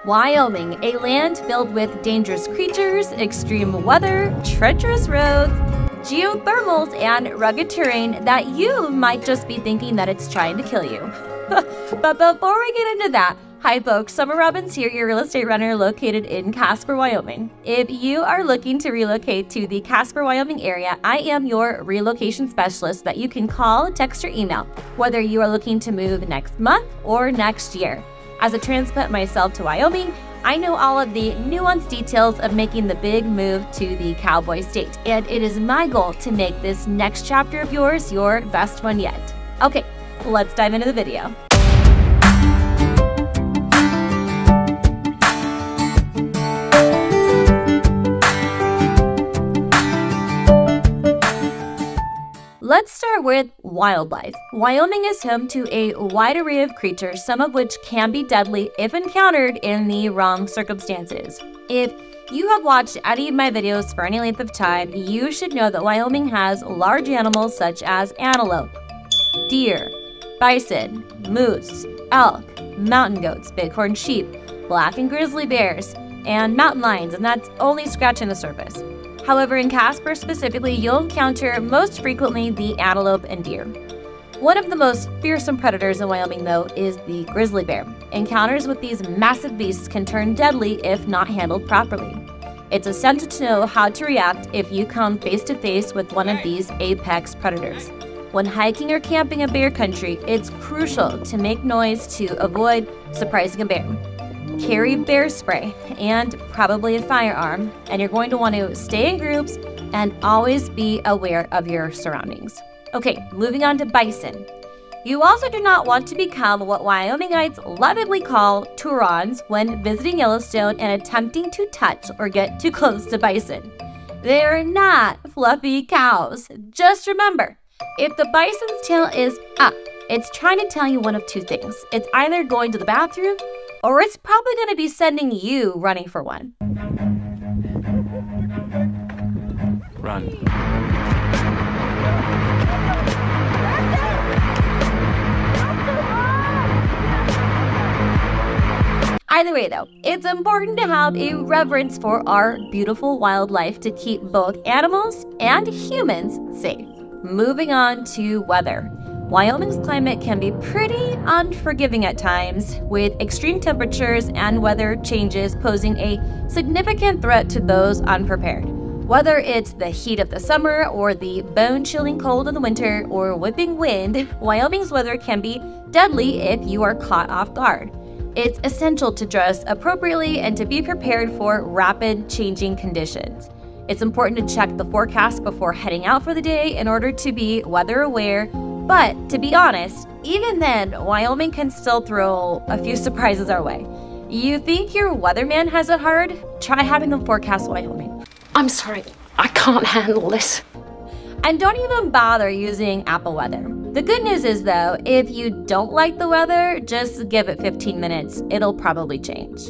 Wyoming, a land filled with dangerous creatures, extreme weather, treacherous roads, geothermals, and rugged terrain that you might just be thinking that it's trying to kill you. But before we get into that, hi folks, Summer Robbins here, your real estate runner located in Casper, Wyoming. If you are looking to relocate to the Casper, Wyoming area, I am your relocation specialist that you can call, text, or email, whether you are looking to move next month or next year. As a transplant myself to Wyoming, I know all of the nuanced details of making the big move to the cowboy state, and it is my goal to make this next chapter of yours your best one yet. Okay, let's dive into the video. Let's start with wildlife. Wyoming is home to a wide array of creatures, some of which can be deadly if encountered in the wrong circumstances. If you have watched any of my videos for any length of time, you should know that Wyoming has large animals such as antelope, deer, bison, moose, elk, mountain goats, bighorn sheep, black and grizzly bears, and mountain lions, and that's only scratching the surface. However, in Casper specifically, you'll encounter most frequently the antelope and deer. One of the most fearsome predators in Wyoming, though, is the grizzly bear. Encounters with these massive beasts can turn deadly if not handled properly. It's essential to know how to react if you come face to face with one of these apex predators. When hiking or camping in bear country, it's crucial to make noise to avoid surprising a bear. Carry bear spray and probably a firearm, and you're going to want to stay in groups and always be aware of your surroundings. Okay, moving on to bison. You also do not want to become what Wyomingites lovingly call Turons when visiting Yellowstone and attempting to touch or get too close to bison. They're not fluffy cows. Just remember, if the bison's tail is up, it's trying to tell you one of two things. It's either going to the bathroom, or it's probably going to be sending you running for one. Run. Either way though, it's important to have a reverence for our beautiful wildlife to keep both animals and humans safe. Moving on to weather. Wyoming's climate can be pretty unforgiving at times, with extreme temperatures and weather changes posing a significant threat to those unprepared. Whether it's the heat of the summer or the bone-chilling cold of the winter or whipping wind, Wyoming's weather can be deadly if you are caught off guard. It's essential to dress appropriately and to be prepared for rapid changing conditions. It's important to check the forecast before heading out for the day in order to be weather aware. But to be honest, even then, Wyoming can still throw a few surprises our way. You think your weatherman has it hard? Try having them forecast Wyoming. I'm sorry, I can't handle this. And don't even bother using Apple Weather. The good news is though, if you don't like the weather, just give it 15 minutes. It'll probably change.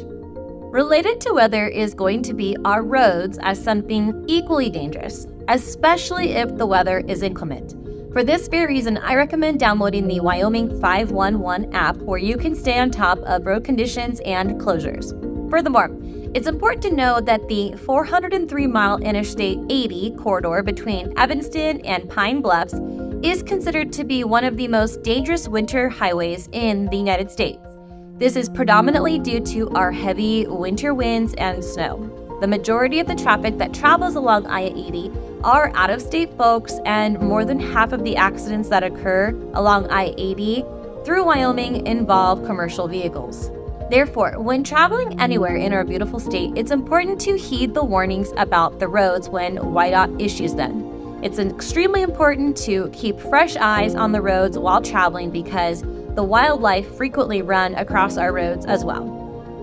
Related to weather is going to be our roads as something equally dangerous, especially if the weather is inclement. For this very reason, I recommend downloading the Wyoming 511 app where you can stay on top of road conditions and closures. Furthermore, it's important to know that the 403-mile Interstate 80 corridor between Evanston and Pine Bluffs is considered to be one of the most dangerous winter highways in the United States. This is predominantly due to our heavy winter winds and snow. The majority of the traffic that travels along I-80 are out-of-state folks, and more than half of the accidents that occur along I-80 through Wyoming involve commercial vehicles. Therefore, when traveling anywhere in our beautiful state, it's important to heed the warnings about the roads when WYDOT issues them. It's extremely important to keep fresh eyes on the roads while traveling because the wildlife frequently run across our roads as well.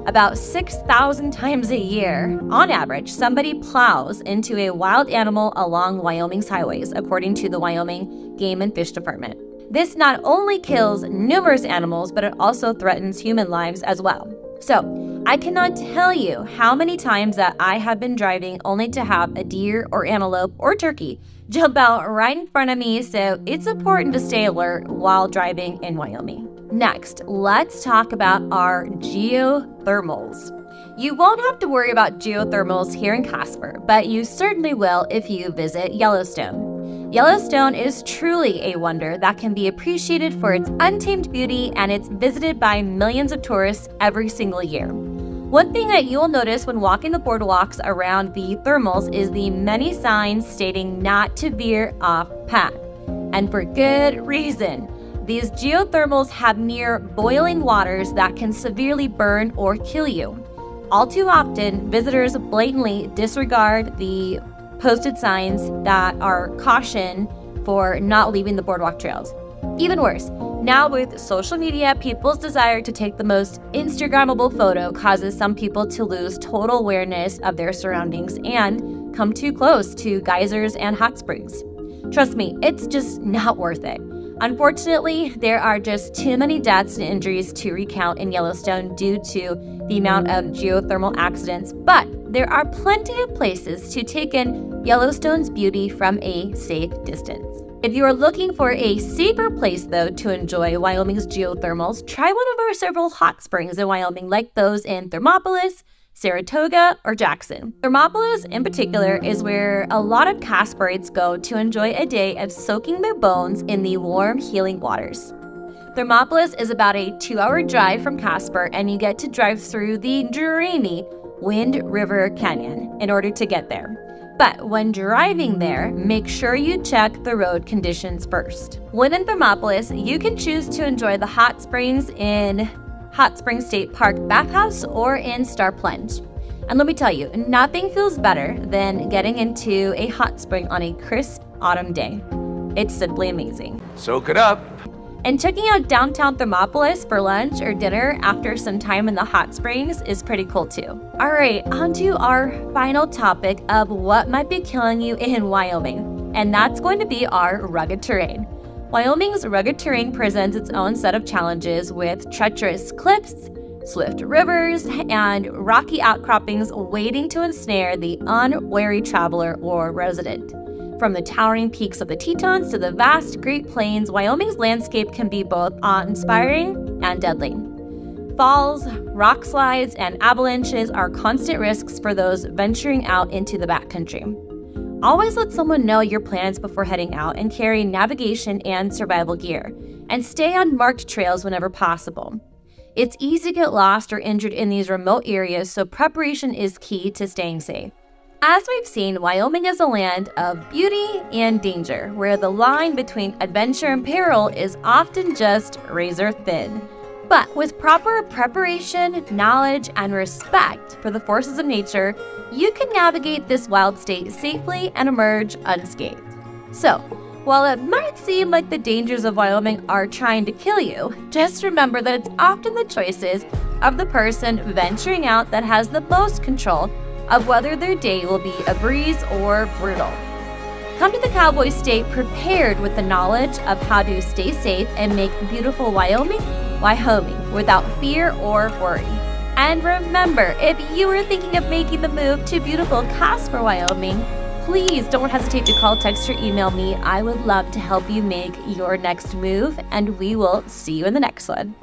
About 6,000 times a year, on average, somebody plows into a wild animal along Wyoming's highways, according to the Wyoming Game and Fish Department. This not only kills numerous animals, but it also threatens human lives as well. So, I cannot tell you how many times that I have been driving only to have a deer or antelope or turkey jump out right in front of me, so it's important to stay alert while driving in Wyoming. Next, let's talk about our geothermals. You won't have to worry about geothermals here in Casper, but you certainly will if you visit Yellowstone. Yellowstone is truly a wonder that can be appreciated for its untamed beauty, and it's visited by millions of tourists every single year. One thing that you'll notice when walking the boardwalks around the thermals is the many signs stating not to veer off path. And for good reason. These geothermals have near boiling waters that can severely burn or kill you. All too often, visitors blatantly disregard the posted signs that are caution for not leaving the boardwalk trails. Even worse, now with social media, people's desire to take the most Instagrammable photo causes some people to lose total awareness of their surroundings and come too close to geysers and hot springs. Trust me, it's just not worth it. Unfortunately, there are just too many deaths and injuries to recount in Yellowstone due to the amount of geothermal accidents, but there are plenty of places to take in Yellowstone's beauty from a safe distance. If you are looking for a safer place, though, to enjoy Wyoming's geothermals, try one of our several hot springs in Wyoming, like those in Thermopolis, Saratoga, or Jackson. Thermopolis, in particular, is where a lot of Casperites go to enjoy a day of soaking their bones in the warm, healing waters. Thermopolis is about a 2-hour drive from Casper, and you get to drive through the dreamy Wind River Canyon in order to get there. But when driving there, make sure you check the road conditions first. When in Thermopolis, you can choose to enjoy the hot springs in Hot Springs State Park Bathhouse or in Star Plunge. And let me tell you, nothing feels better than getting into a hot spring on a crisp autumn day. It's simply amazing. Soak it up. And checking out downtown Thermopolis for lunch or dinner after some time in the hot springs is pretty cool too. All right, on to our final topic of what might be killing you in Wyoming, and that's going to be our rugged terrain. Wyoming's rugged terrain presents its own set of challenges with treacherous cliffs, swift rivers, and rocky outcroppings waiting to ensnare the unwary traveler or resident. From the towering peaks of the Tetons to the vast Great Plains, Wyoming's landscape can be both awe-inspiring and deadly. Falls, rock slides, and avalanches are constant risks for those venturing out into the backcountry. Always let someone know your plans before heading out and carry navigation and survival gear, and stay on marked trails whenever possible. It's easy to get lost or injured in these remote areas, so preparation is key to staying safe. As we've seen, Wyoming is a land of beauty and danger, where the line between adventure and peril is often just razor thin. But with proper preparation, knowledge, and respect for the forces of nature, you can navigate this wild state safely and emerge unscathed. So, while it might seem like the dangers of Wyoming are trying to kill you, just remember that it's often the choices of the person venturing out that has the most control of whether their day will be a breeze or brutal. Come to the Cowboy State prepared with the knowledge of how to stay safe and make beautiful Wyoming without fear or worry. And remember, if you are thinking of making the move to beautiful Casper, Wyoming, please don't hesitate to call, text, or email me. I would love to help you make your next move, and we will see you in the next one.